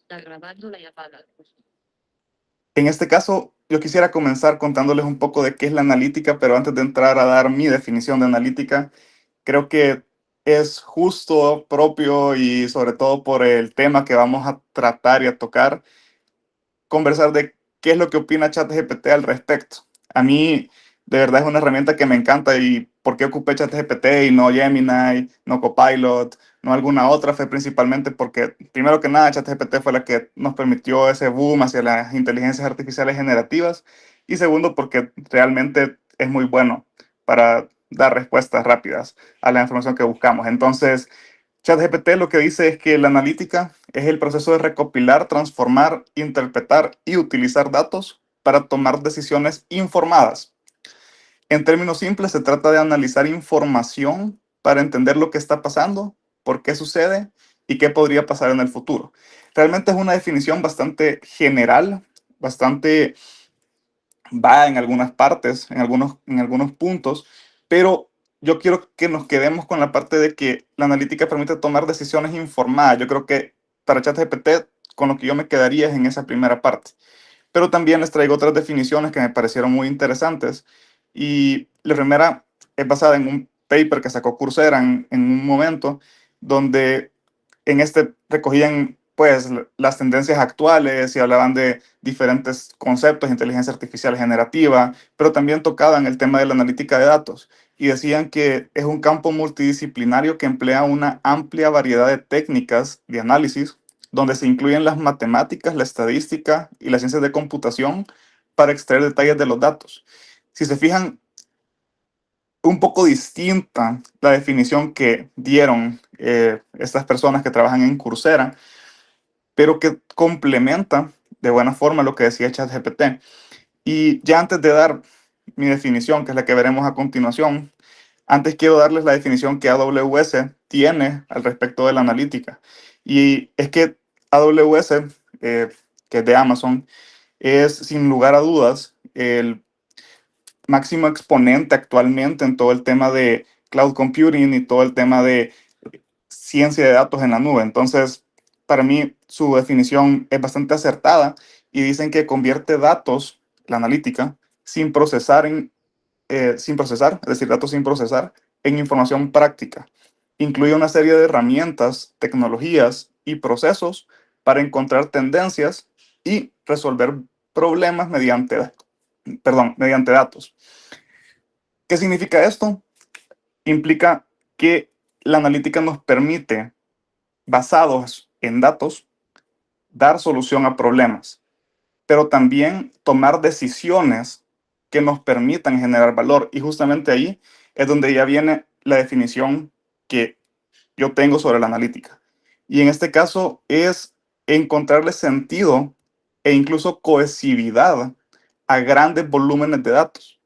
Está grabando la llamada. En este caso, yo quisiera comenzar contándoles un poco de qué es la analítica, pero antes de entrar a dar mi definición de analítica, creo que es justo, propio y sobre todo por el tema que vamos a tratar y a tocar, conversar de qué es lo que opina ChatGPT al respecto. A mí, de verdad, es una herramienta que me encanta y por qué ocupé ChatGPT y no Gemini, no Copilot, no alguna otra, fue principalmente porque, primero que nada, ChatGPT fue la que nos permitió ese boom hacia las inteligencias artificiales generativas y segundo, porque realmente es muy bueno para dar respuestas rápidas a la información que buscamos. Entonces, ChatGPT lo que dice es que la analítica es el proceso de recopilar, transformar, interpretar y utilizar datos para tomar decisiones informadas. En términos simples, se trata de analizar información para entender lo que está pasando, por qué sucede y qué podría pasar en el futuro. Realmente es una definición bastante general, bastante va en algunas partes, en algunos puntos, pero yo quiero que nos quedemos con la parte de que la analítica permite tomar decisiones informadas. Yo creo que para ChatGPT, con lo que yo me quedaría es en esa primera parte. Pero también les traigo otras definiciones que me parecieron muy interesantes. Y la primera es basada en un paper que sacó Coursera en un momento, donde en este recogían pues las tendencias actuales y hablaban de diferentes conceptos de inteligencia artificial generativa, pero también tocaban el tema de la analítica de datos y decían que es un campo multidisciplinario que emplea una amplia variedad de técnicas de análisis, donde se incluyen las matemáticas, la estadística y las ciencias de computación para extraer detalles de los datos. Si se fijan, un poco distinta la definición que dieron estas personas que trabajan en Coursera, pero que complementa de buena forma lo que decía ChatGPT. Y ya antes de dar mi definición, que es la que veremos a continuación, antes quiero darles la definición que AWS tiene al respecto de la analítica. Y es que AWS, que es de Amazon, es sin lugar a dudas el máximo exponente actualmente en todo el tema de cloud computing y todo el tema de ciencia de datos en la nube. Entonces, para mí, su definición es bastante acertada y dicen que convierte datos, la analítica, sin procesar, es decir, datos sin procesar, en información práctica. Incluye una serie de herramientas, tecnologías y procesos para encontrar tendencias y resolver problemas mediante datos. ¿Qué significa esto? Implica que la analítica nos permite, basados en datos, dar solución a problemas, pero también tomar decisiones que nos permitan generar valor. Y justamente ahí es donde ya viene la definición que yo tengo sobre la analítica. Y en este caso es encontrarle sentido e incluso cohesividad a grandes volúmenes de datos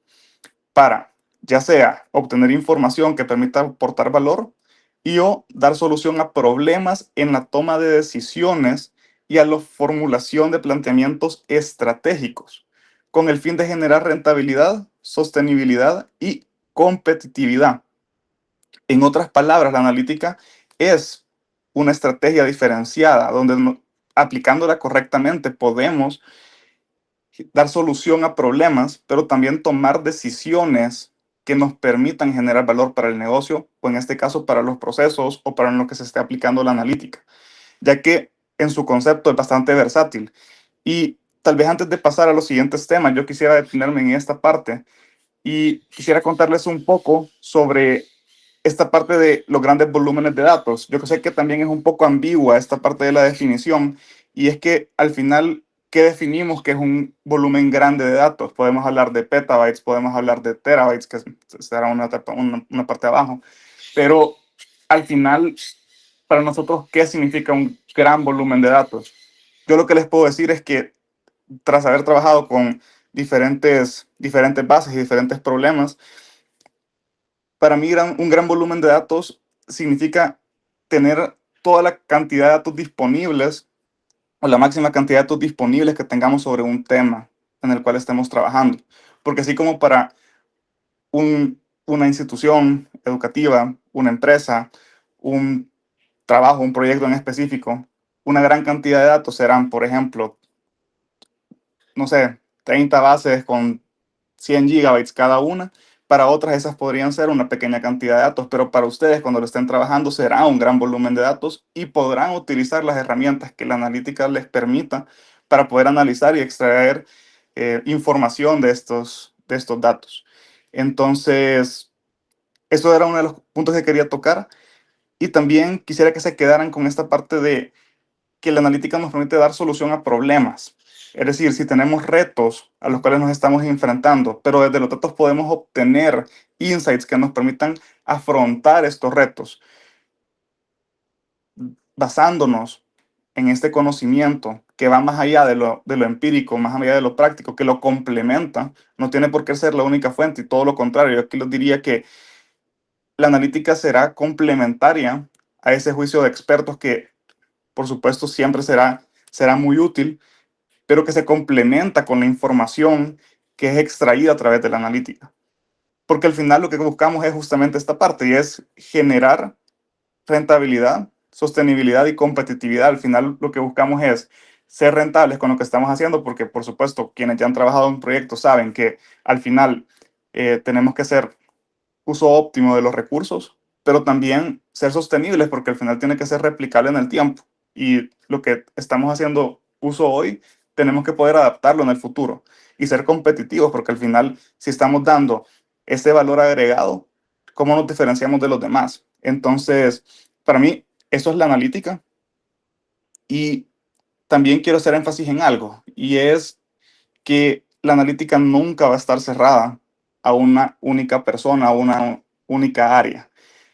para ya sea obtener información que permita aportar valor y o dar solución a problemas en la toma de decisiones y a la formulación de planteamientos estratégicos, con el fin de generar rentabilidad, sostenibilidad y competitividad. En otras palabras, la analítica es una estrategia diferenciada donde aplicándola correctamente podemos dar solución a problemas, pero también tomar decisiones que nos permitan generar valor para el negocio o en este caso para los procesos o para lo que se esté aplicando la analítica, ya que en su concepto es bastante versátil. Y tal vez antes de pasar a los siguientes temas, yo quisiera detenerme en esta parte y quisiera contarles un poco sobre esta parte de los grandes volúmenes de datos. Yo sé que también es un poco ambigua esta parte de la definición y es que al final, ¿qué definimos que es un volumen grande de datos? Podemos hablar de petabytes, podemos hablar de terabytes, que será una parte abajo, pero al final, para nosotros, ¿qué significa un gran volumen de datos? Yo lo que les puedo decir es que tras haber trabajado con diferentes bases y diferentes problemas, para mí un gran volumen de datos significa tener toda la cantidad de datos disponibles o la máxima cantidad de datos disponibles que tengamos sobre un tema en el cual estemos trabajando. Porque así como para una institución educativa, una empresa, un trabajo, un proyecto en específico, una gran cantidad de datos serán, por ejemplo, no sé, 30 bases con 100 gigabytes cada una. Para otras esas podrían ser una pequeña cantidad de datos, pero para ustedes cuando lo estén trabajando será un gran volumen de datos y podrán utilizar las herramientas que la analítica les permita para poder analizar y extraer información de estos datos. Entonces, eso era uno de los puntos que quería tocar y también quisiera que se quedaran con esta parte de que la analítica nos permite dar solución a problemas. Es decir, si tenemos retos a los cuales nos estamos enfrentando, pero desde los datos podemos obtener insights que nos permitan afrontar estos retos, basándonos en este conocimiento que va más allá de lo empírico, más allá de lo práctico, que lo complementa, no tiene por qué ser la única fuente y todo lo contrario. Yo aquí les diría que la analítica será complementaria a ese juicio de expertos que, por supuesto, siempre será muy útil, pero que se complementa con la información que es extraída a través de la analítica. Porque al final lo que buscamos es justamente esta parte y es generar rentabilidad, sostenibilidad y competitividad. Al final lo que buscamos es ser rentables con lo que estamos haciendo, porque por supuesto quienes ya han trabajado en proyectos saben que al final tenemos que ser uso óptimo de los recursos, pero también ser sostenibles porque al final tiene que ser replicable en el tiempo. Y lo que estamos haciendo uso hoy, tenemos que poder adaptarlo en el futuro y ser competitivos porque al final, si estamos dando ese valor agregado, ¿cómo nos diferenciamos de los demás? Entonces, para mí, eso es la analítica y también quiero hacer énfasis en algo y es que la analítica nunca va a estar cerrada a una única persona, a una única área.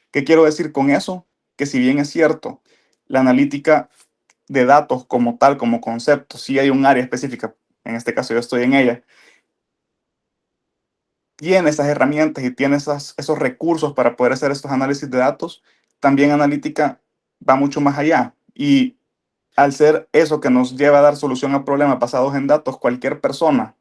¿Qué quiero decir con eso? Que si bien es cierto, la analítica de datos como tal, como concepto, si hay un área específica, en este caso yo estoy en ella, tiene esas herramientas y tiene esos recursos para poder hacer estos análisis de datos, también analítica va mucho más allá. Y al ser eso que nos lleva a dar solución a problemas basados en datos, cualquier persona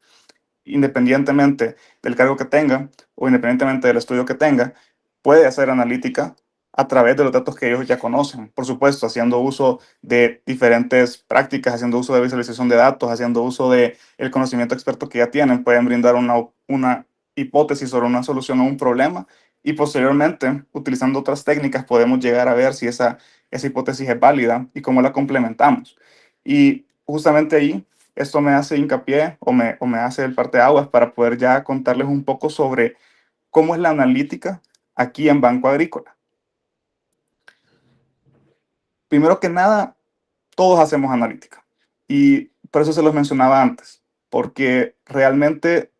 independientemente del cargo que tenga o independientemente del estudio que tenga, puede hacer analítica a través de los datos que ellos ya conocen. Por supuesto, haciendo uso de diferentes prácticas, haciendo uso de visualización de datos, haciendo uso de el conocimiento experto que ya tienen, pueden brindar una hipótesis sobre una solución a un problema y posteriormente, utilizando otras técnicas, podemos llegar a ver si esa hipótesis es válida y cómo la complementamos. Y justamente ahí esto me hace hincapié o me hace el parteaguas para poder ya contarles un poco sobre cómo es la analítica aquí en Banco Agrícola. Primero que nada, todos hacemos analítica y por eso se los mencionaba antes, porque realmente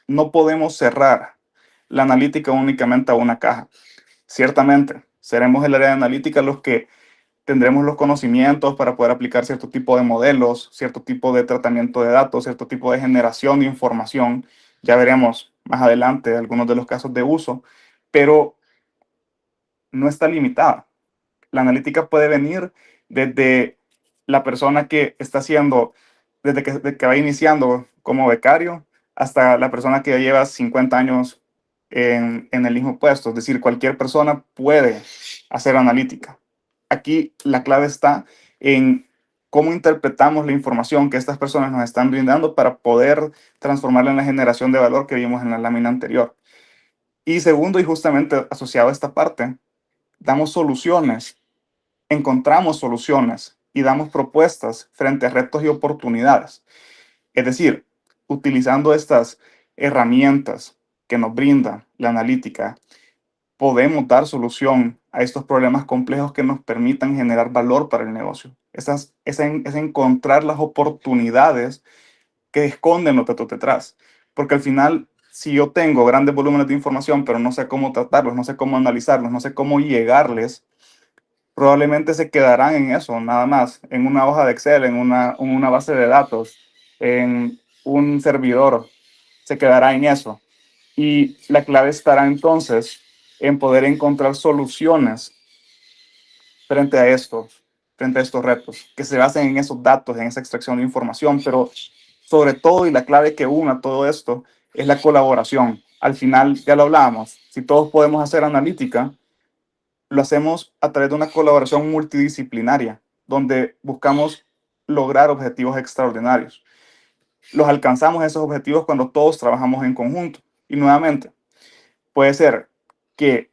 no podemos cerrar la analítica únicamente a una caja. Ciertamente, seremos el área de analítica los que tendremos los conocimientos para poder aplicar cierto tipo de modelos, cierto tipo de tratamiento de datos, cierto tipo de generación de información. Ya veremos más adelante algunos de los casos de uso, pero no está limitada. La analítica puede venir desde la persona que está haciendo, desde que va iniciando como becario, hasta la persona que ya lleva 50 años en el mismo puesto. Es decir, cualquier persona puede hacer analítica. Aquí la clave está en cómo interpretamos la información que estas personas nos están brindando para poder transformarla en la generación de valor que vimos en la lámina anterior. Y segundo, y justamente asociado a esta parte, damos soluciones, encontramos soluciones y damos propuestas frente a retos y oportunidades. Es decir, utilizando estas herramientas que nos brinda la analítica, podemos dar solución a estos problemas complejos que nos permitan generar valor para el negocio. Es encontrar las oportunidades que esconden los datos detrás. Porque al final, si yo tengo grandes volúmenes de información, pero no sé cómo tratarlos, no sé cómo analizarlos, no sé cómo llegarles, probablemente se quedarán en eso, nada más, en una hoja de Excel, en una base de datos, en un servidor, se quedará en eso. Y la clave estará entonces en poder encontrar soluciones frente a esto, frente a estos retos, que se basen en esos datos, en esa extracción de información, pero sobre todo, y la clave que una todo esto, es la colaboración. Al final, ya lo hablábamos, si todos podemos hacer analítica, lo hacemos a través de una colaboración multidisciplinaria. donde buscamos lograr objetivos extraordinarios. Los alcanzamos esos objetivos cuando todos trabajamos en conjunto. Y nuevamente, puede ser que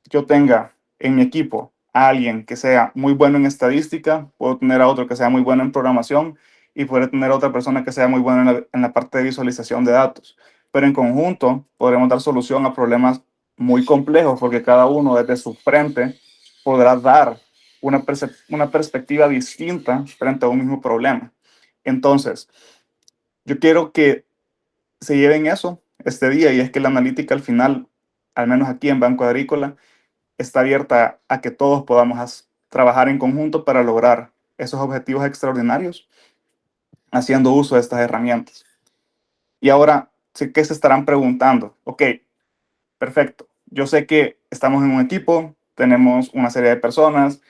yo tenga en mi equipo a alguien que sea muy bueno en estadística, puedo tener a otro que sea muy bueno en programación y puedo tener a otra persona que sea muy buena en la parte de visualización de datos. Pero en conjunto podremos dar solución a problemas muy complejos porque cada uno desde su frente podrá dar una perspectiva distinta frente a un mismo problema. Entonces, yo quiero que se lleven eso este día y es que la analítica al final, al menos aquí en Banco Agrícola, está abierta a que todos podamos trabajar en conjunto para lograr esos objetivos extraordinarios haciendo uso de estas herramientas. Y ahora, sé que se estarán preguntando, ok, perfecto, yo sé que estamos en un equipo, tenemos una serie de personas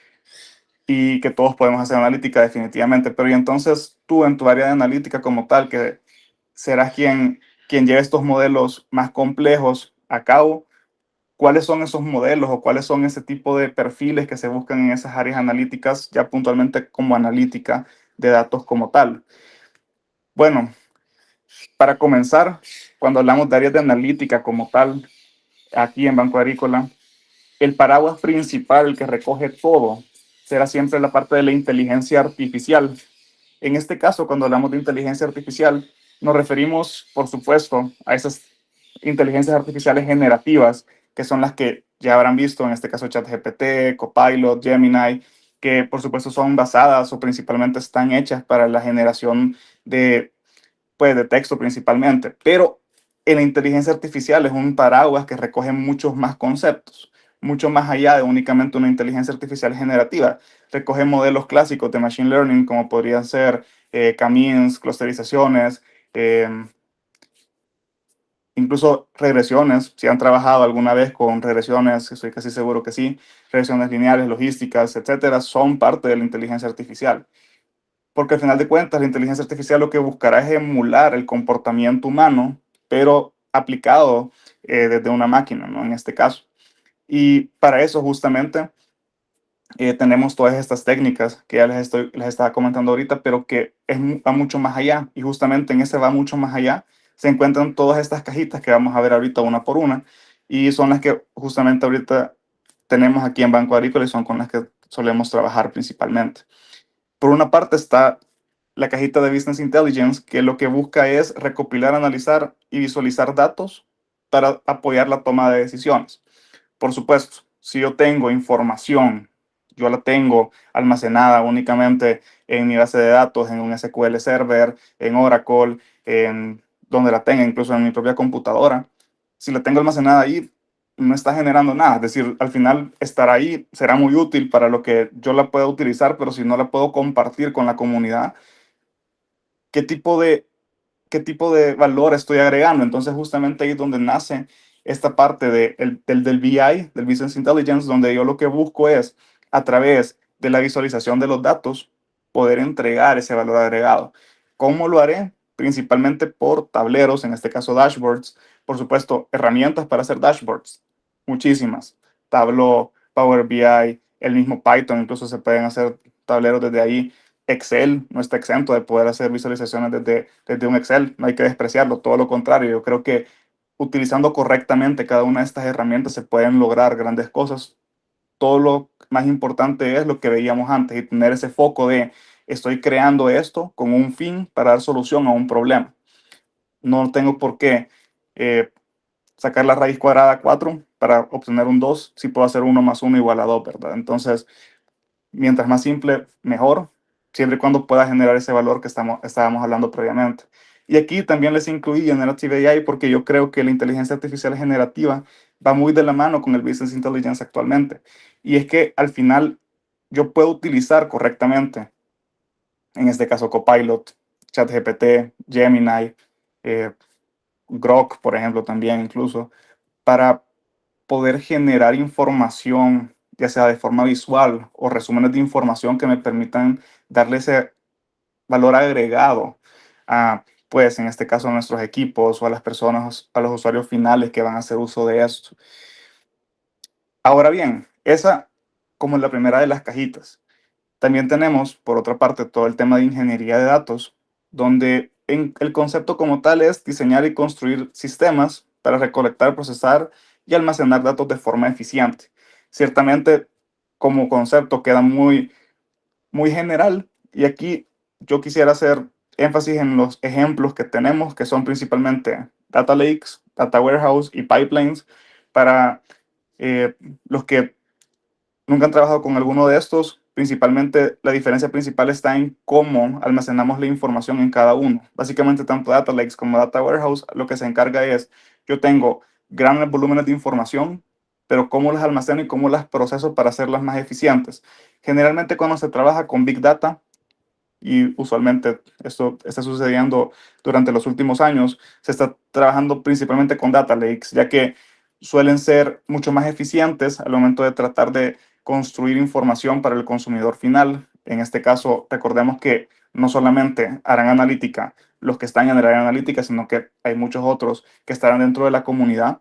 y que todos podemos hacer analítica definitivamente, pero y entonces tú en tu área de analítica como tal, que serás quien lleve estos modelos más complejos a cabo, ¿cuáles son esos modelos o cuáles son ese tipo de perfiles que se buscan en esas áreas analíticas, ya puntualmente como analítica de datos como tal? Bueno, para comenzar, cuando hablamos de áreas de analítica como tal, aquí en Banco Agrícola, el paraguas principal que recoge todo será siempre la parte de la inteligencia artificial. En este caso, cuando hablamos de inteligencia artificial, nos referimos, por supuesto, a esas inteligencias artificiales generativas, que son las que ya habrán visto, en este caso ChatGPT, Copilot, Gemini, que por supuesto son basadas o principalmente están hechas para la generación de, pues, de texto principalmente. Pero la inteligencia artificial es un paraguas que recoge muchos más conceptos, mucho más allá de únicamente una inteligencia artificial generativa. Recoge modelos clásicos de machine learning como podrían ser K-means, clusterizaciones, eh, incluso regresiones. Si han trabajado alguna vez con regresiones, estoy casi seguro que sí, regresiones lineales, logísticas, etcétera, son parte de la inteligencia artificial. Porque al final de cuentas, la inteligencia artificial lo que buscará es emular el comportamiento humano, pero aplicado desde una máquina, ¿no? En este caso. Y para eso justamente tenemos todas estas técnicas que ya les estaba comentando ahorita, pero que va mucho más allá. Y justamente en ese va mucho más allá se encuentran todas estas cajitas que vamos a ver ahorita una por una. Y son las que justamente ahorita tenemos aquí en Banco Agrícola y son con las que solemos trabajar principalmente. Por una parte está la cajita de Business Intelligence, que lo que busca es recopilar, analizar y visualizar datos para apoyar la toma de decisiones. Por supuesto, si yo tengo información, yo la tengo almacenada únicamente en mi base de datos, en un SQL Server, en Oracle, en donde la tenga, incluso en mi propia computadora. Si la tengo almacenada ahí, no está generando nada. Es decir, al final estará ahí, será muy útil para lo que yo la pueda utilizar, pero si no la puedo compartir con la comunidad, ¿qué tipo de qué tipo de valor estoy agregando? Entonces, justamente ahí es donde nace esta parte del BI, del Business Intelligence, donde yo lo que busco es, a través de la visualización de los datos, poder entregar ese valor agregado. ¿Cómo lo haré? Principalmente por tableros, en este caso dashboards. Por supuesto, herramientas para hacer dashboards, muchísimas. Tableau, Power BI, el mismo Python, incluso se pueden hacer tableros desde ahí. Excel no está exento de poder hacer visualizaciones desde un Excel, no hay que despreciarlo, todo lo contrario, yo creo que utilizando correctamente cada una de estas herramientas se pueden lograr grandes cosas. Todo lo más importante es lo que veíamos antes y tener ese foco de estoy creando esto con un fin para dar solución a un problema. No tengo por qué sacar la raíz cuadrada a 4 para obtener un 2 si puedo hacer 1 más 1 igual a 2, ¿verdad? Entonces, mientras más simple, mejor, siempre y cuando pueda generar ese valor que estábamos hablando previamente. Y aquí también les incluí Generative AI porque yo creo que la inteligencia artificial generativa va muy de la mano con el Business Intelligence actualmente. Y es que al final yo puedo utilizar correctamente, en este caso Copilot, ChatGPT, Gemini, eh, Grok, por ejemplo, también incluso, para poder generar información, ya sea de forma visual o resúmenes de información que me permitan darle ese valor agregado a, pues en este caso a nuestros equipos o a las personas, a los usuarios finales que van a hacer uso de esto. Ahora bien, esa como la primera de las cajitas. También tenemos, por otra parte, todo el tema de ingeniería de datos, donde el concepto como tal es diseñar y construir sistemas para recolectar, procesar y almacenar datos de forma eficiente. Ciertamente, como concepto queda muy general y aquí yo quisiera hacer énfasis en los ejemplos que tenemos, que son principalmente data lakes, data warehouse y pipelines para eh, los que nunca han trabajado con alguno de estos. Principalmente, la diferencia principal está en cómo almacenamos la información en cada uno. Básicamente, tanto Data Lakes como Data Warehouse, lo que se encarga es, yo tengo grandes volúmenes de información, pero cómo las almaceno y cómo las proceso para hacerlas más eficientes. Generalmente, cuando se trabaja con Big Data, y usualmente esto está sucediendo durante los últimos años, se está trabajando principalmente con data lakes, ya que suelen ser mucho más eficientes al momento de tratar de construir información para el consumidor final. En este caso, recordemos que no solamente harán analítica los que están en el área analítica, sino que hay muchos otros que estarán dentro de la comunidad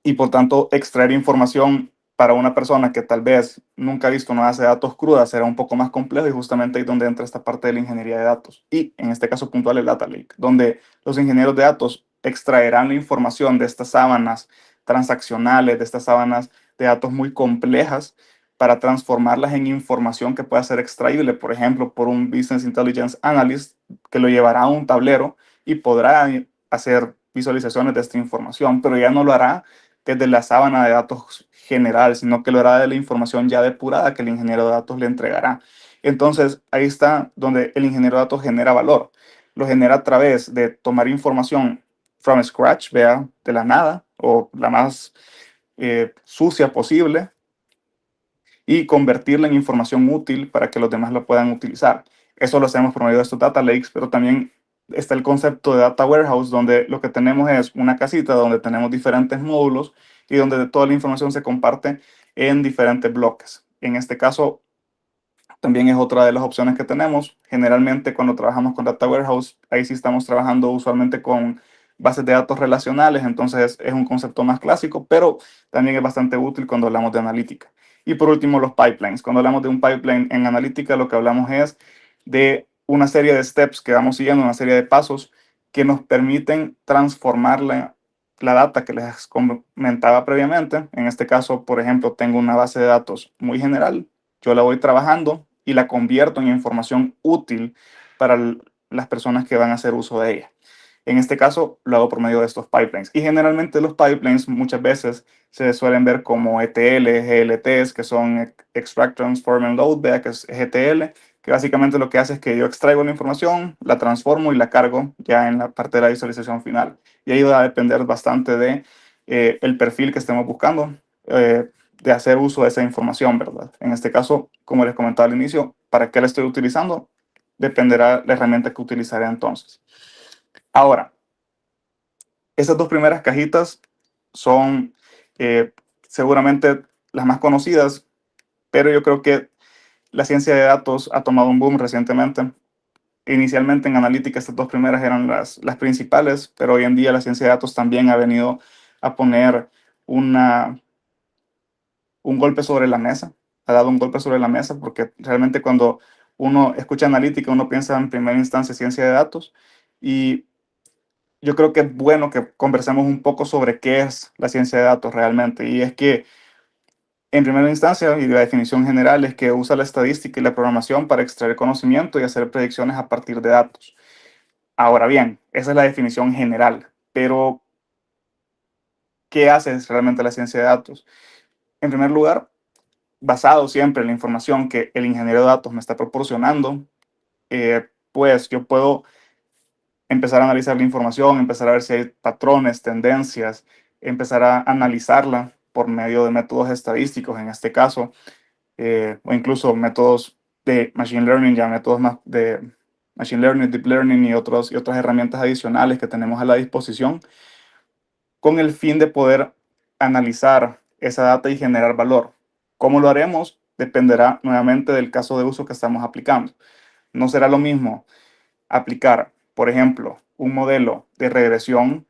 y por tanto extraer información para una persona que tal vez nunca ha visto una base de datos cruda será un poco más complejo y justamente ahí es donde entra esta parte de la ingeniería de datos y en este caso puntual el data lake, donde los ingenieros de datos extraerán la información de estas sábanas transaccionales, de estas sábanas de datos muy complejas para transformarlas en información que pueda ser extraíble, por ejemplo, por un Business Intelligence Analyst que lo llevará a un tablero y podrá hacer visualizaciones de esta información, pero ya no lo hará desde la sábana de datos general, sino que lo hará de la información ya depurada que el ingeniero de datos le entregará. Entonces, ahí está donde el ingeniero de datos genera valor. Lo genera a través de tomar información from scratch, vea, de la nada o la más sucia posible y convertirla en información útil para que los demás la puedan utilizar. Eso lo hacemos por medio de estos data lakes, pero también está el concepto de data warehouse, donde lo que tenemos es una casita donde tenemos diferentes módulos y donde toda la información se comparte en diferentes bloques. En este caso, también es otra de las opciones que tenemos. Generalmente cuando trabajamos con Data Warehouse, ahí sí estamos trabajando usualmente con bases de datos relacionales, entonces es un concepto más clásico, pero también es bastante útil cuando hablamos de analítica. Y por último, los pipelines. Cuando hablamos de un pipeline en analítica, lo que hablamos es de una serie de steps que vamos siguiendo, una serie de pasos que nos permiten transformar la data que les comentaba previamente. En este caso, por ejemplo, tengo una base de datos muy general, yo la voy trabajando y la convierto en información útil para las personas que van a hacer uso de ella. En este caso, lo hago por medio de estos pipelines. Y generalmente los pipelines muchas veces se suelen ver como ETL, GLTs, que son Extract, Transform and Load, vea que es GTL, que básicamente lo que hace es que yo extraigo la información, la transformo y la cargo ya en la parte de la visualización final. Y ahí va a depender bastante de el perfil que estemos buscando. De hacer uso de esa información, ¿verdad? En este caso, como les comentaba al inicio, ¿para qué la estoy utilizando? Dependerá la herramienta que utilizaré entonces. Ahora, esas dos primeras cajitas son seguramente las más conocidas, pero yo creo que la ciencia de datos ha tomado un boom recientemente. Inicialmente en analítica estas dos primeras eran las principales, pero hoy en día la ciencia de datos también ha venido a poner un golpe sobre la mesa, ha dado un golpe sobre la mesa, porque realmente cuando uno escucha analítica, uno piensa en primera instancia ciencia de datos, y yo creo que es bueno que conversemos un poco sobre qué es la ciencia de datos realmente, y es que en primera instancia, y la definición general, es que usa la estadística y la programación para extraer conocimiento y hacer predicciones a partir de datos. Ahora bien, esa es la definición general, pero ¿qué hace realmente la ciencia de datos? En primer lugar, basado siempre en la información que el ingeniero de datos me está proporcionando, pues yo puedo empezar a analizar la información, empezar a ver si hay patrones, tendencias, empezar a analizarla por medio de métodos estadísticos, en este caso, o incluso métodos de Machine Learning, ya métodos más de Machine Learning, Deep Learning y otras herramientas adicionales que tenemos a la disposición, con el fin de poder analizar esa data y generar valor. ¿Cómo lo haremos? Dependerá nuevamente del caso de uso que estamos aplicando. No será lo mismo aplicar, por ejemplo, un modelo de regresión,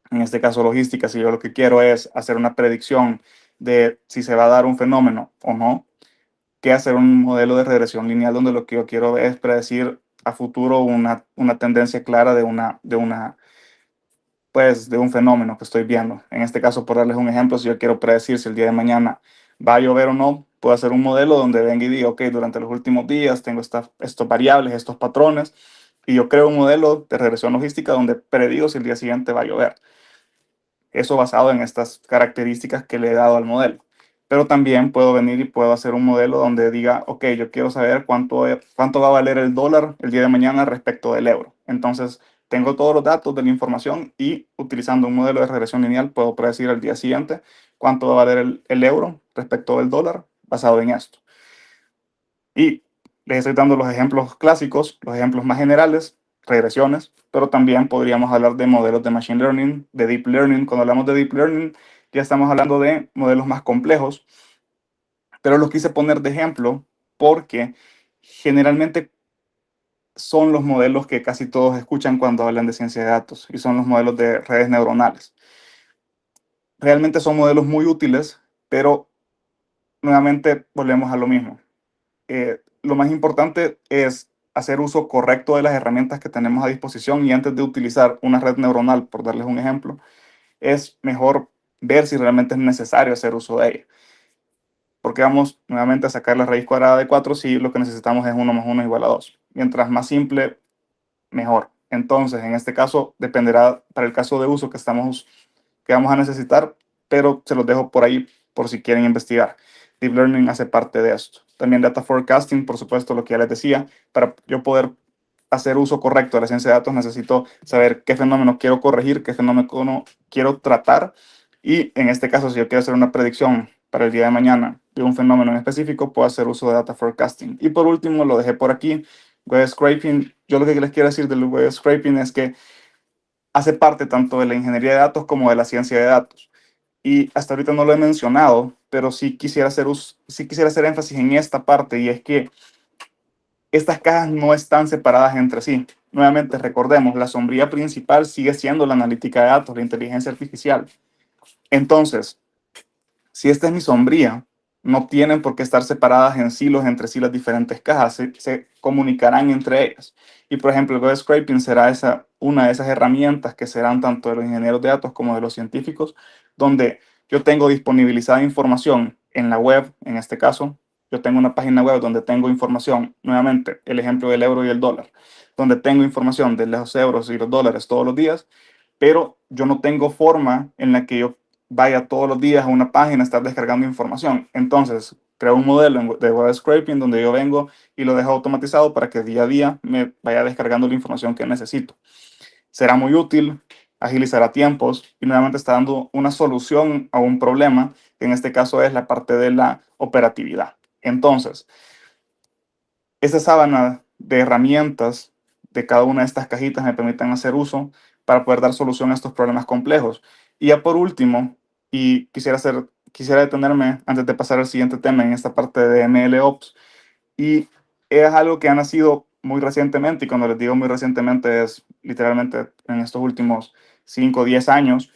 en este caso logística, si yo lo que quiero es hacer una predicción de si se va a dar un fenómeno o no, que hacer un modelo de regresión lineal donde lo que yo quiero es predecir a futuro una tendencia clara pues, de un fenómeno que estoy viendo. En este caso, por darles un ejemplo, si yo quiero predecir si el día de mañana va a llover o no, puedo hacer un modelo donde venga y diga, ok, durante los últimos días tengo estos variables, estos patrones, y yo creo un modelo de regresión logística donde predigo si el día siguiente va a llover. Eso basado en estas características que le he dado al modelo. Pero también puedo venir y puedo hacer un modelo donde diga, ok, yo quiero saber cuánto va a valer el dólar el día de mañana respecto del euro. Entonces, tengo todos los datos de la información y utilizando un modelo de regresión lineal puedo predecir al día siguiente cuánto va a valer el euro respecto del dólar basado en esto. Y les estoy dando los ejemplos clásicos, los ejemplos más generales, regresiones, pero también podríamos hablar de modelos de machine learning, de deep learning. Cuando hablamos de deep learning, ya estamos hablando de modelos más complejos, pero los quise poner de ejemplo porque generalmente son los modelos que casi todos escuchan cuando hablan de ciencia de datos y son los modelos de redes neuronales. Realmente son modelos muy útiles, pero nuevamente volvemos a lo mismo. Lo más importante es hacer uso correcto de las herramientas que tenemos a disposición y antes de utilizar una red neuronal, por darles un ejemplo, es mejor ver si realmente es necesario hacer uso de ella. Porque vamos nuevamente a sacar la raíz cuadrada de 4 si lo que necesitamos es 1 más 1 igual a 2. Mientras más simple, mejor. Entonces, en este caso, dependerá para el caso de uso que vamos a necesitar, pero se los dejo por ahí por si quieren investigar. Deep Learning hace parte de esto. También Data Forecasting, por supuesto, lo que ya les decía, para yo poder hacer uso correcto de la ciencia de datos necesito saber qué fenómeno quiero corregir, qué fenómeno quiero tratar y en este caso, si yo quiero hacer una predicción para el día de mañana de un fenómeno en específico, puedo hacer uso de Data Forecasting. Y por último, lo dejé por aquí, Web Scraping. Yo lo que les quiero decir del Web Scraping es que hace parte tanto de la ingeniería de datos como de la ciencia de datos. Y hasta ahorita no lo he mencionado, pero sí quisiera hacer énfasis en esta parte y es que estas cajas no están separadas entre sí. Nuevamente, recordemos, la sombría principal sigue siendo la analítica de datos, la inteligencia artificial. Entonces, si esta es mi sombría, no tienen por qué estar separadas en silos entre sí las diferentes cajas, se comunicarán entre ellas. Y por ejemplo, el web scraping será una de esas herramientas que serán tanto de los ingenieros de datos como de los científicos, donde yo tengo disponibilizada información en la web, en este caso, yo tengo una página web donde tengo información, nuevamente, el ejemplo del euro y el dólar, donde tengo información de los euros y los dólares todos los días, pero yo no tengo forma en la que yo vaya todos los días a una página a estar descargando información. Entonces, creo un modelo de web scraping donde yo vengo y lo dejo automatizado para que día a día me vaya descargando la información que necesito. Será muy útil, agilizará tiempos y nuevamente está dando una solución a un problema, que en este caso es la parte de la operatividad. Entonces, esa sábana de herramientas de cada una de estas cajitas me permiten hacer uso para poder dar solución a estos problemas complejos. Y ya por último, y quisiera detenerme antes de pasar al siguiente tema en esta parte de MLOps, y es algo que ha nacido muy recientemente, y cuando les digo muy recientemente es literalmente en estos últimos 5 o 10 años,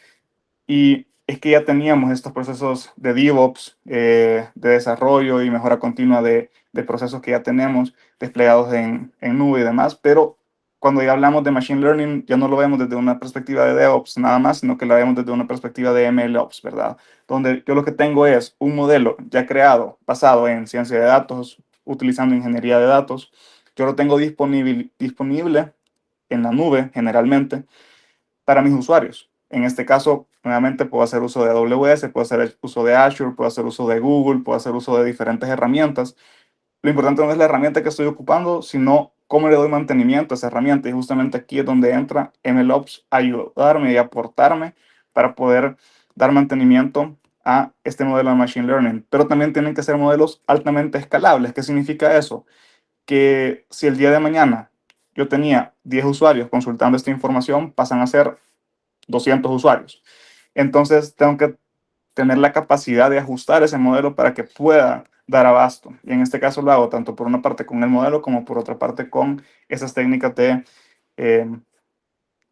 y es que ya teníamos estos procesos de DevOps, de desarrollo y mejora continua de procesos que ya tenemos desplegados en nube y demás, pero cuando ya hablamos de Machine Learning, ya no lo vemos desde una perspectiva de DevOps nada más, sino que lo vemos desde una perspectiva de MLOps, ¿verdad? Donde yo lo que tengo es un modelo ya creado, basado en ciencia de datos, utilizando ingeniería de datos. Yo lo tengo disponible en la nube generalmente para mis usuarios. En este caso, nuevamente puedo hacer uso de AWS, puedo hacer uso de Azure, puedo hacer uso de Google, puedo hacer uso de diferentes herramientas. Lo importante no es la herramienta que estoy ocupando, sino cómo le doy mantenimiento a esa herramienta. Y justamente aquí es donde entra MLOps a ayudarme y aportarme para poder dar mantenimiento a este modelo de Machine Learning. Pero también tienen que ser modelos altamente escalables. ¿Qué significa eso? Que si el día de mañana yo tenía 10 usuarios consultando esta información, pasan a ser 200 usuarios. Entonces tengo que tener la capacidad de ajustar ese modelo para que pueda dar abasto. Y en este caso lo hago tanto por una parte con el modelo como por otra parte con esas técnicas eh,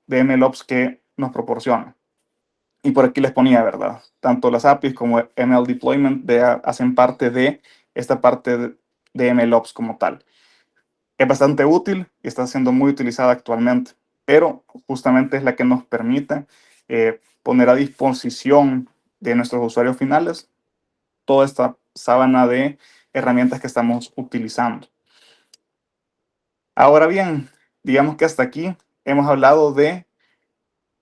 de MLOps que nos proporcionan. Y por aquí les ponía, ¿verdad? Tanto las APIs como ML Deployment hacen parte de esta parte de MLOps como tal. Es bastante útil y está siendo muy utilizada actualmente, pero justamente es la que nos permite poner a disposición de nuestros usuarios finales toda esta sábana de herramientas que estamos utilizando. Ahora bien, digamos que hasta aquí hemos hablado de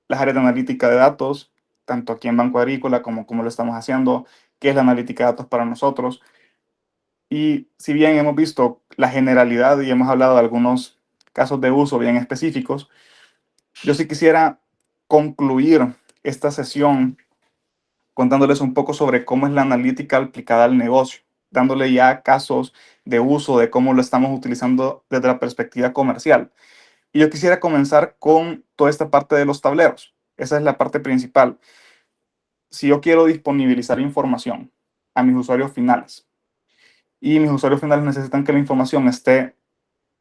las áreas de analítica de datos, tanto aquí en Banco Agrícola como lo estamos haciendo, qué es la analítica de datos para nosotros. Y si bien hemos visto la generalidad y hemos hablado de algunos casos de uso bien específicos, yo sí quisiera concluir esta sesión contándoles un poco sobre cómo es la analítica aplicada al negocio, dándole ya casos de uso de cómo lo estamos utilizando desde la perspectiva comercial. Y yo quisiera comenzar con toda esta parte de los tableros. Esa es la parte principal. Si yo quiero disponibilizar información a mis usuarios finales y mis usuarios finales necesitan que la información esté,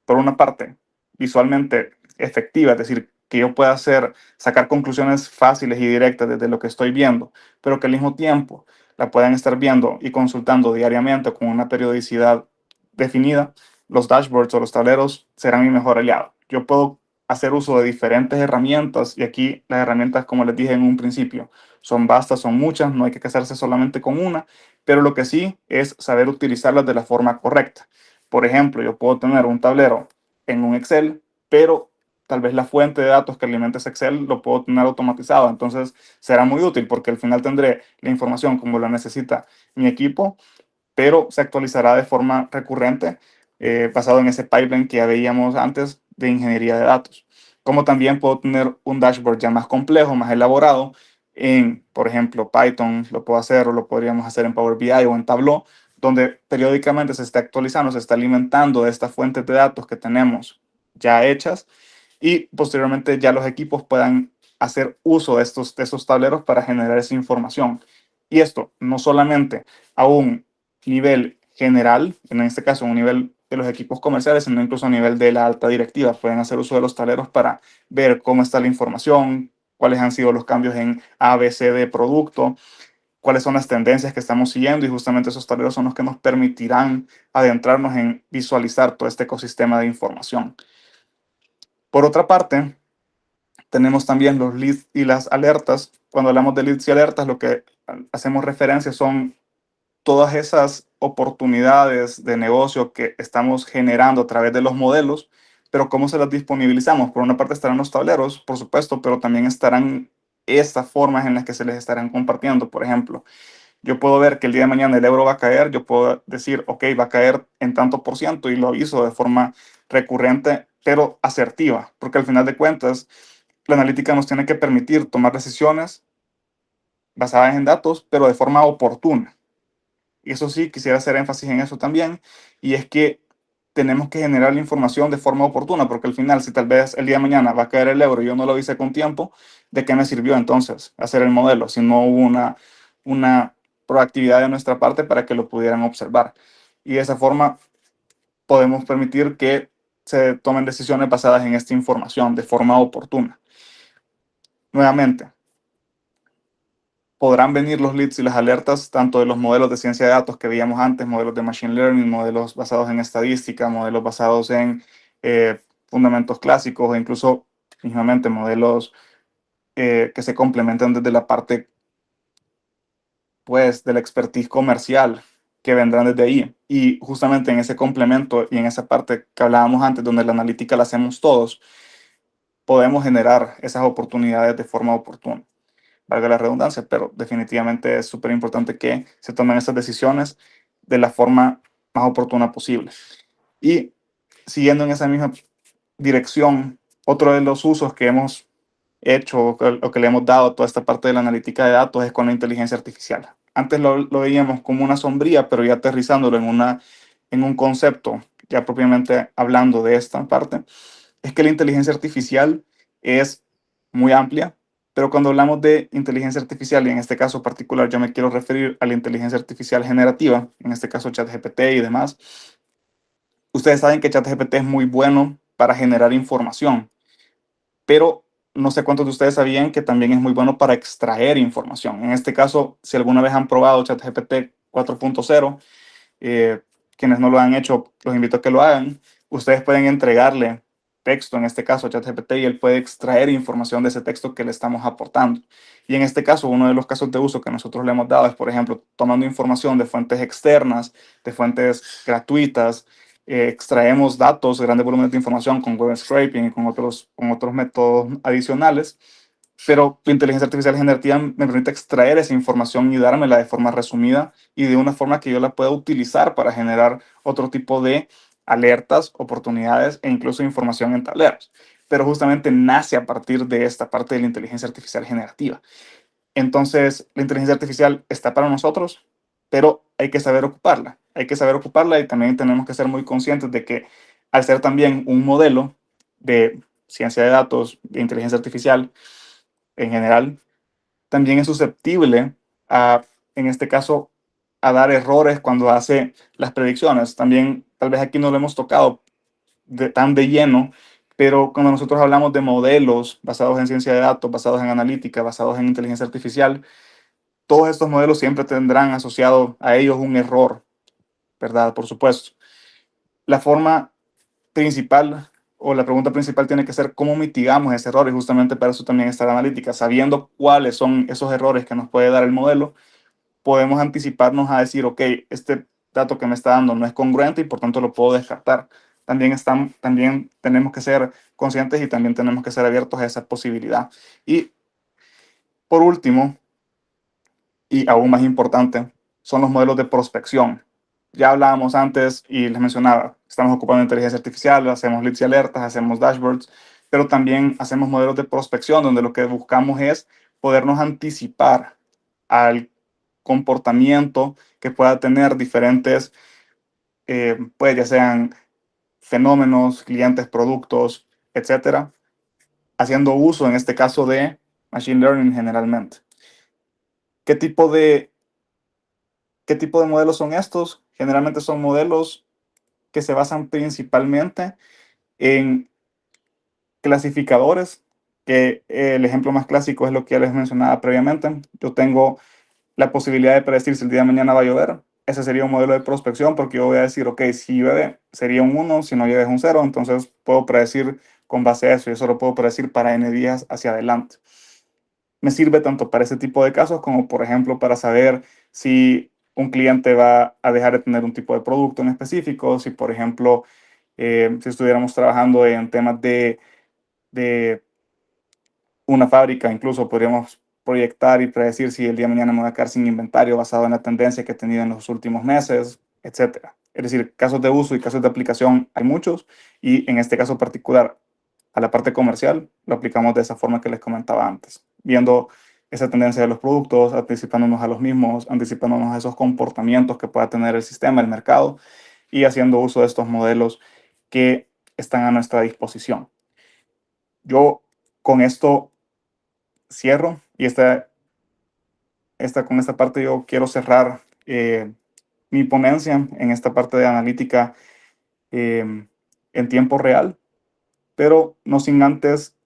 por una parte, visualmente efectiva, es decir, que yo pueda sacar conclusiones fáciles y directas desde lo que estoy viendo, pero que al mismo tiempo la puedan estar viendo y consultando diariamente con una periodicidad definida, los dashboards o los tableros serán mi mejor aliado. Yo puedo hacer uso de diferentes herramientas y aquí las herramientas, como les dije en un principio, son vastas, son muchas, no hay que casarse solamente con una, pero lo que sí es saber utilizarlas de la forma correcta. Por ejemplo, yo puedo tener un tablero en un Excel, pero tal vez la fuente de datos que alimenta ese Excel lo puedo tener automatizado. Entonces será muy útil porque al final tendré la información como la necesita mi equipo, pero se actualizará de forma recurrente basado en ese pipeline que ya veíamos antes de ingeniería de datos. Como también puedo tener un dashboard ya más complejo, más elaborado en, por ejemplo, Python, lo puedo hacer o lo podríamos hacer en Power BI o en Tableau, donde periódicamente se está actualizando, se está alimentando de estas fuentes de datos que tenemos ya hechas y posteriormente ya los equipos puedan hacer uso de estos tableros para generar esa información. Y esto no solamente a un nivel general, en este caso a un nivel de los equipos comerciales, sino incluso a nivel de la alta directiva. Pueden hacer uso de los tableros para ver cómo está la información, cuáles han sido los cambios en A, B, C de producto, cuáles son las tendencias que estamos siguiendo y justamente esos tableros son los que nos permitirán adentrarnos en visualizar todo este ecosistema de información. Por otra parte, tenemos también los leads y las alertas. Cuando hablamos de leads y alertas, lo que hacemos referencia son todas esas oportunidades de negocio que estamos generando a través de los modelos, pero cómo se las disponibilizamos. Por una parte estarán los tableros, por supuesto, pero también estarán estas formas en las que se les estarán compartiendo. Por ejemplo, yo puedo ver que el día de mañana el euro va a caer, yo puedo decir, ok, va a caer en tanto por ciento y lo aviso de forma recurrente, pero asertiva, porque al final de cuentas, la analítica nos tiene que permitir tomar decisiones basadas en datos, pero de forma oportuna. Y eso sí, quisiera hacer énfasis en eso también, y es que tenemos que generar la información de forma oportuna, porque al final, si tal vez el día de mañana va a caer el euro y yo no lo hice con tiempo, ¿de qué me sirvió entonces hacer el modelo si no hubo una proactividad de nuestra parte para que lo pudieran observar? Y de esa forma podemos permitir que se tomen decisiones basadas en esta información de forma oportuna. Nuevamente, podrán venir los leads y las alertas tanto de los modelos de ciencia de datos que veíamos antes, modelos de machine learning, modelos basados en estadística, modelos basados en fundamentos clásicos e incluso mismamente modelos que se complementan desde la parte pues de la expertise comercial que vendrán desde ahí. Y justamente en ese complemento y en esa parte que hablábamos antes, donde la analítica la hacemos todos, podemos generar esas oportunidades de forma oportuna, valga la redundancia, pero definitivamente es súper importante que se tomen estas decisiones de la forma más oportuna posible. Y siguiendo en esa misma dirección, otro de los usos que hemos hecho o que le hemos dado a toda esta parte de la analítica de datos es con la inteligencia artificial. Antes lo veíamos como una sombría, pero ya aterrizándolo en un concepto, ya propiamente hablando de esta parte, es que la inteligencia artificial es muy amplia, pero cuando hablamos de inteligencia artificial, y en este caso particular yo me quiero referir a la inteligencia artificial generativa, en este caso ChatGPT y demás, ustedes saben que ChatGPT es muy bueno para generar información, pero no sé cuántos de ustedes sabían que también es muy bueno para extraer información. En este caso, si alguna vez han probado ChatGPT 4.0, quienes no lo han hecho, los invito a que lo hagan. Ustedes pueden entregarle texto, en este caso a ChatGPT, y él puede extraer información de ese texto que le estamos aportando. Y en este caso, uno de los casos de uso que nosotros le hemos dado es, por ejemplo, tomando información de fuentes externas, de fuentes gratuitas, extraemos datos, grandes volúmenes de información con web scraping y con otros métodos adicionales, pero la inteligencia artificial generativa me permite extraer esa información y dármela de forma resumida y de una forma que yo la pueda utilizar para generar otro tipo de alertas, oportunidades e incluso información en tableros. Pero justamente nace a partir de esta parte de la inteligencia artificial generativa. Entonces, la inteligencia artificial está para nosotros, pero hay que saber ocuparla. Hay que saber ocuparla y también tenemos que ser muy conscientes de que al ser también un modelo de ciencia de datos, de inteligencia artificial en general, también es susceptible a, en este caso, a dar errores cuando hace las predicciones. También, tal vez aquí no lo hemos tocado tan de lleno, pero cuando nosotros hablamos de modelos basados en ciencia de datos, basados en analítica, basados en inteligencia artificial, todos estos modelos siempre tendrán asociado a ellos un error, ¿verdad? Por supuesto. La forma principal o la pregunta principal tiene que ser cómo mitigamos ese error, y justamente para eso también está la analítica. Sabiendo cuáles son esos errores que nos puede dar el modelo, podemos anticiparnos a decir, ok, este dato que me está dando no es congruente y por tanto lo puedo descartar. También tenemos que ser conscientes y también tenemos que ser abiertos a esa posibilidad. Y por último, y aún más importante, son los modelos de prospección. Ya hablábamos antes y les mencionaba, estamos ocupando inteligencia artificial, hacemos leads y alertas, hacemos dashboards, pero también hacemos modelos de prospección donde lo que buscamos es podernos anticipar al comportamiento que pueda tener diferentes, pues ya sean fenómenos, clientes, productos, etcétera, haciendo uso en este caso de Machine Learning generalmente. ¿Qué tipo de ¿Qué tipo de modelos son estos? Generalmente son modelos que se basan principalmente en clasificadores, que el ejemplo más clásico es lo que ya les mencionaba previamente. Yo tengo la posibilidad de predecir si el día de mañana va a llover. Ese sería un modelo de prospección porque yo voy a decir, ok, si llueve sería un 1, si no llueve es un 0, entonces puedo predecir con base a eso y eso lo puedo predecir para n días hacia adelante. Me sirve tanto para ese tipo de casos como, por ejemplo, para saber si un cliente va a dejar de tener un tipo de producto en específico, si, por ejemplo, si estuviéramos trabajando en temas de una fábrica, incluso podríamos proyectar y predecir si el día de mañana me voy a quedar sin inventario basado en la tendencia que he tenido en los últimos meses, etcétera. Es decir, casos de uso y casos de aplicación hay muchos, y en este caso particular, a la parte comercial, lo aplicamos de esa forma que les comentaba antes, viendo esa tendencia de los productos, anticipándonos a los mismos, anticipándonos a esos comportamientos que pueda tener el sistema, el mercado, y haciendo uso de estos modelos que están a nuestra disposición. Yo con esto cierro y con esta parte yo quiero cerrar mi ponencia en esta parte de analítica en tiempo real, pero no sin antes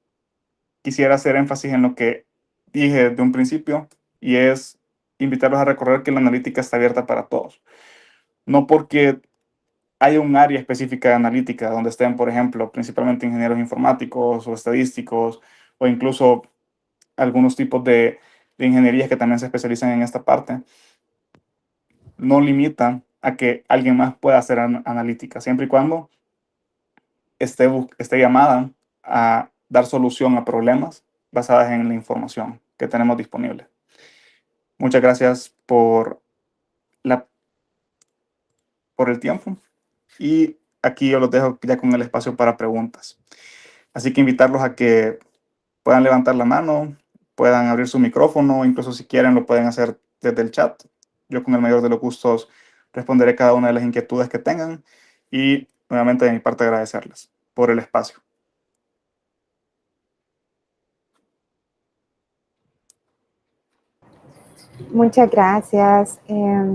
quisiera hacer énfasis en lo que dije desde un principio, y es invitarlos a recordar que la analítica está abierta para todos. No porque haya un área específica de analítica donde estén, por ejemplo, principalmente ingenieros informáticos o estadísticos o incluso algunos tipos de ingenierías que también se especializan en esta parte, no limita a que alguien más pueda hacer analítica, siempre y cuando esté llamada a dar solución a problemas basadas en la información que tenemos disponible. Muchas gracias la, por el tiempo, y aquí yo los dejo ya con el espacio para preguntas. Así que invitarlos a que puedan levantar la mano, puedan abrir su micrófono, incluso si quieren lo pueden hacer desde el chat. Yo con el mayor de los gustos responderé cada una de las inquietudes que tengan, y nuevamente de mi parte agradecerles por el espacio. Muchas gracias.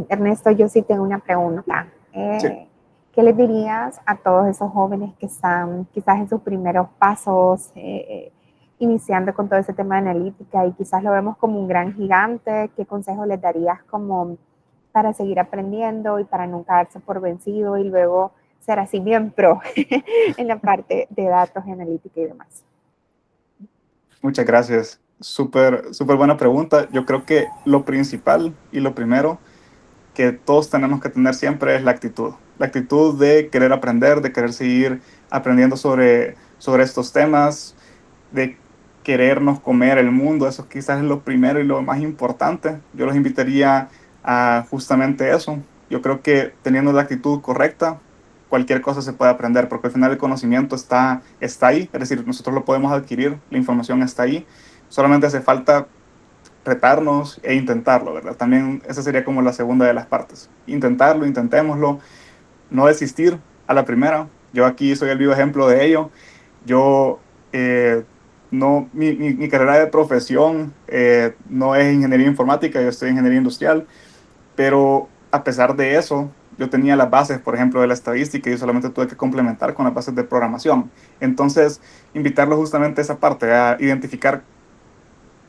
Ernesto, yo sí tengo una pregunta. Sí. ¿Qué les dirías a todos esos jóvenes que están quizás en sus primeros pasos, iniciando con todo ese tema de analítica y quizás lo vemos como un gran gigante? ¿Qué consejo les darías como para seguir aprendiendo y para nunca darse por vencido y luego ser así bien pro en la parte de datos, analítica y demás. Muchas gracias. Súper, súper buena pregunta. Yo creo que lo principal y lo primero que todos tenemos que tener siempre es la actitud. La actitud de querer aprender, de querer seguir aprendiendo sobre estos temas, de querernos comer el mundo. Eso quizás es lo primero y lo más importante. Yo los invitaría a justamente eso. Yo creo que teniendo la actitud correcta, cualquier cosa se puede aprender, porque al final el conocimiento está ahí, es decir, nosotros lo podemos adquirir, la información está ahí, solamente hace falta retarnos e intentarlo, ¿verdad? También esa sería como la segunda de las partes. Intentarlo, intentémoslo, no desistir a la primera. Yo aquí soy el vivo ejemplo de ello. Yo, no, mi carrera de profesión no es ingeniería informática, yo estoy en ingeniería industrial, pero a pesar de eso, yo tenía las bases, por ejemplo, de la estadística y solamente tuve que complementar con las bases de programación. Entonces, invitarlo justamente a esa parte, a identificar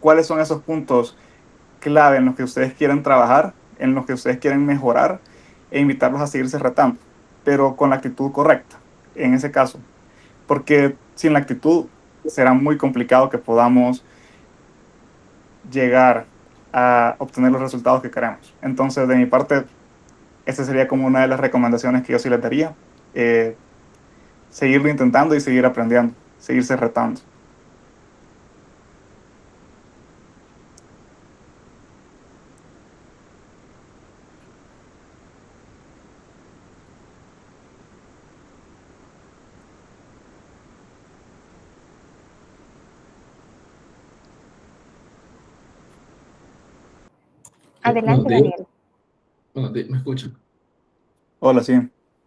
cuáles son esos puntos clave en los que ustedes quieren trabajar, en los que ustedes quieren mejorar e invitarlos a seguirse retando, pero con la actitud correcta, en ese caso, porque sin la actitud será muy complicado que podamos llegar a obtener los resultados que queremos. Entonces, de mi parte, esa sería como una de las recomendaciones que yo sí les daría, eh, seguirlo intentando y seguir aprendiendo, seguirse retando. Bueno, Adelante, digo, Daniel. bueno, me escuchan. Hola, sí,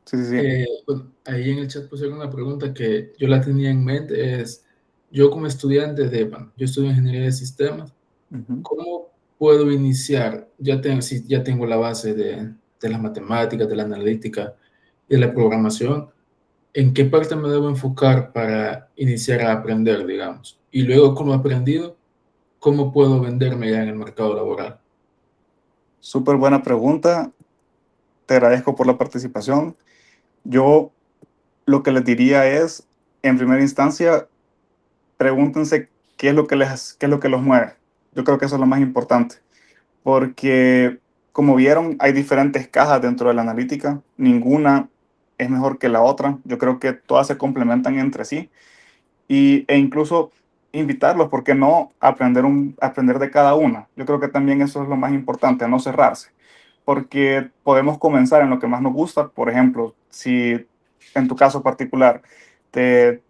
sí, sí, sí. Bueno, ahí en el chat pusieron una pregunta que yo la tenía en mente, es, yo como estudiante bueno, yo estudio ingeniería de sistemas, Ujú. ¿cómo puedo iniciar? Ya tengo, si ya tengo la base de las matemáticas, de la analítica y de la programación, ¿en qué parte me debo enfocar para iniciar a aprender, digamos? Y luego, como he aprendido, ¿cómo puedo venderme ya en el mercado laboral? Súper buena pregunta. Te agradezco por la participación. Yo lo que les diría es, en primera instancia, pregúntense qué es lo que los mueve. Yo creo que eso es lo más importante, porque como vieron, hay diferentes cajas dentro de la analítica. Ninguna es mejor que la otra. Yo creo que todas se complementan entre sí e incluso invitarlos, ¿por qué no? Aprender de cada una. Yo creo que también eso es lo más importante, no cerrarse, porque podemos comenzar en lo que más nos gusta. Por ejemplo, si en tu caso particular te,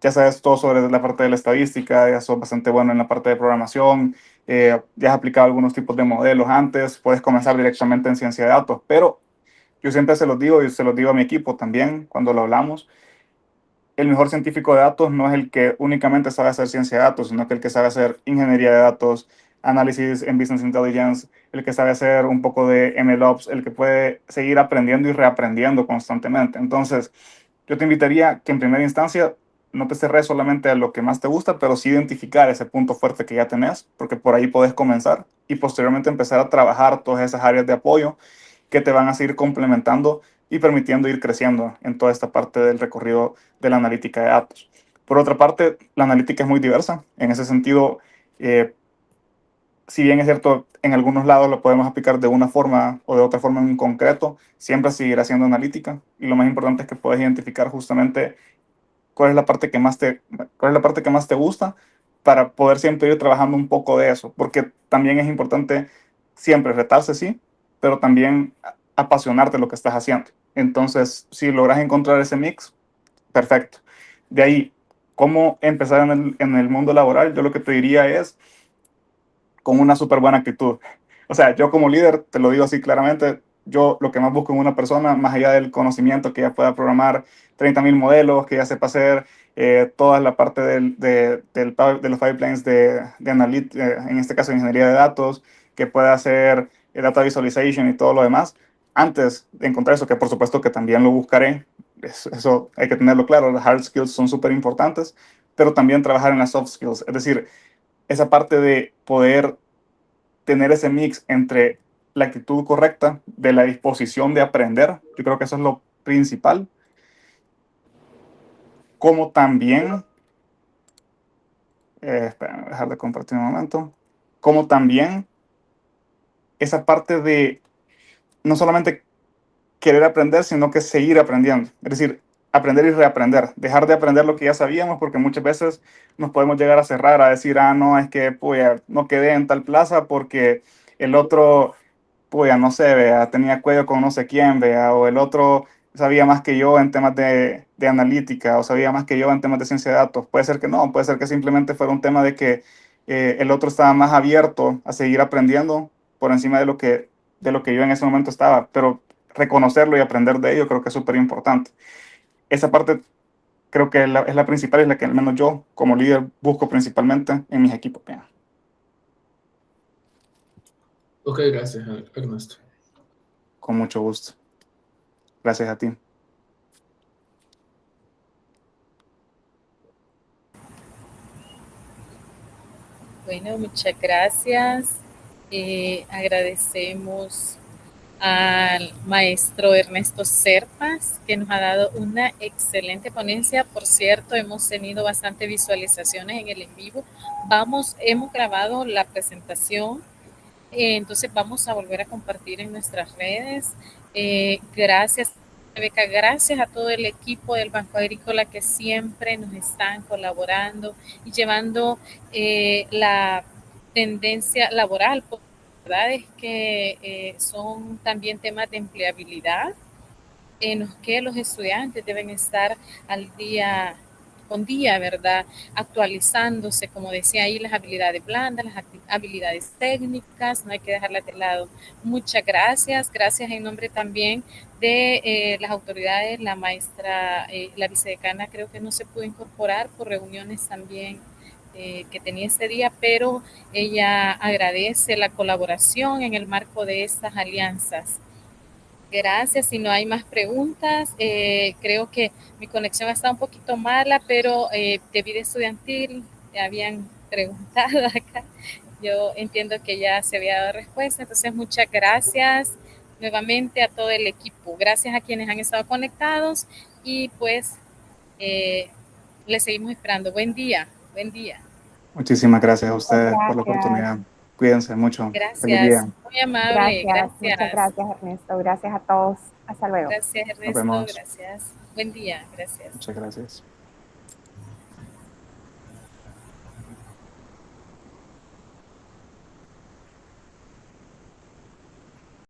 ya sabes todo sobre la parte de la estadística, ya sos bastante bueno en la parte de programación, ya has aplicado algunos tipos de modelos antes, puedes comenzar directamente en ciencia de datos, pero yo siempre se los digo y se los digo a mi equipo también cuando lo hablamos, el mejor científico de datos no es el que únicamente sabe hacer ciencia de datos, sino que el que sabe hacer ingeniería de datos, análisis en business intelligence, el que sabe hacer un poco de MLOps, el que puede seguir aprendiendo y reaprendiendo constantemente. Entonces, yo te invitaría que en primera instancia no te cerres solamente a lo que más te gusta, pero sí identificar ese punto fuerte que ya tenés, porque por ahí podés comenzar y posteriormente empezar a trabajar todas esas áreas de apoyo que te van a seguir complementando y permitiendo ir creciendo en toda esta parte del recorrido de la analítica de datos. Por otra parte, la analítica es muy diversa. En ese sentido, eh, si bien es cierto, en algunos lados lo podemos aplicar de una forma o de otra forma en concreto, siempre seguirá siendo analítica. Y lo más importante es que puedes identificar justamente cuál es la parte que más cuál es la parte que más te gusta para poder siempre ir trabajando un poco de eso. Porque también es importante siempre retarse, sí, pero también apasionarte lo que estás haciendo. Entonces, si logras encontrar ese mix, perfecto. De ahí, ¿cómo empezar en el mundo laboral? Yo lo que te diría es con una súper buena actitud. O sea, yo como líder, te lo digo así claramente, yo lo que más busco en una persona, más allá del conocimiento, que ya pueda programar 30.000 modelos, que ya sepa hacer toda la parte de los pipelines en este caso ingeniería de datos, que pueda hacer data visualization y todo lo demás. Antes de encontrar eso, que por supuesto que también lo buscaré, eso hay que tenerlo claro, las hard skills son súper importantes, pero también trabajar en las soft skills, es decir, esa parte de poder tener ese mix entre la actitud correcta, de la disposición de aprender. Yo creo que eso es lo principal. Como también, espera, dejar de compartir un momento, como también esa parte de no solamente querer aprender, sino que seguir aprendiendo. Es decir, aprender y reaprender. Dejar de aprender lo que ya sabíamos, porque muchas veces nos podemos llegar a cerrar, a decir, ah, no, es que pues, no quedé en tal plaza porque el otro, pues, no sé, vea, tenía cuello con no sé quién, vea, o el otro sabía más que yo en temas de analítica, o sabía más que yo en temas de ciencia de datos. Puede ser que no, puede ser que simplemente fuera un tema de que el otro estaba más abierto a seguir aprendiendo por encima de lo que yo en ese momento estaba, pero reconocerlo y aprender de ello creo que es súper importante. Esa parte creo que es la principal y la que al menos yo como líder busco principalmente en mis equipos. Bien. Ok, gracias, Ernesto. Con mucho gusto. Gracias a ti. Bueno, muchas gracias. Agradecemos al maestro Ernesto Serpas, que nos ha dado una excelente ponencia. Por cierto, hemos tenido bastante visualizaciones en el en vivo. Hemos grabado la presentación, entonces vamos a volver a compartir en nuestras redes. Gracias, Rebeca, gracias a todo el equipo del Banco Agrícola que siempre nos están colaborando y llevando la tendencia laboral. La verdad es que son también temas de empleabilidad en los que los estudiantes deben estar al día con día, ¿verdad? Actualizándose, como decía ahí, las habilidades blandas, las habilidades técnicas, no hay que dejarlas de lado. Muchas gracias, gracias en nombre también de las autoridades, la maestra, la vicedecana creo que no se pudo incorporar por reuniones también que tenía este día, pero ella agradece la colaboración en el marco de estas alianzas. Gracias, si no hay más preguntas, creo que mi conexión está un poquito mala, pero de vida estudiantil habían preguntado acá. Yo entiendo que ya se había dado respuesta, entonces muchas gracias nuevamente a todo el equipo. Gracias a quienes han estado conectados y pues les seguimos esperando. Buen día, buen día. Muchísimas gracias a ustedes por la Gracias. oportunidad. Cuídense mucho. Feliz Gracias, día. muy amable, Gracias. Muchas gracias. gracias, Ernesto. Gracias a todos. Hasta luego. Gracias, Nos Ernesto, vemos. gracias. Buen día, gracias. Muchas gracias.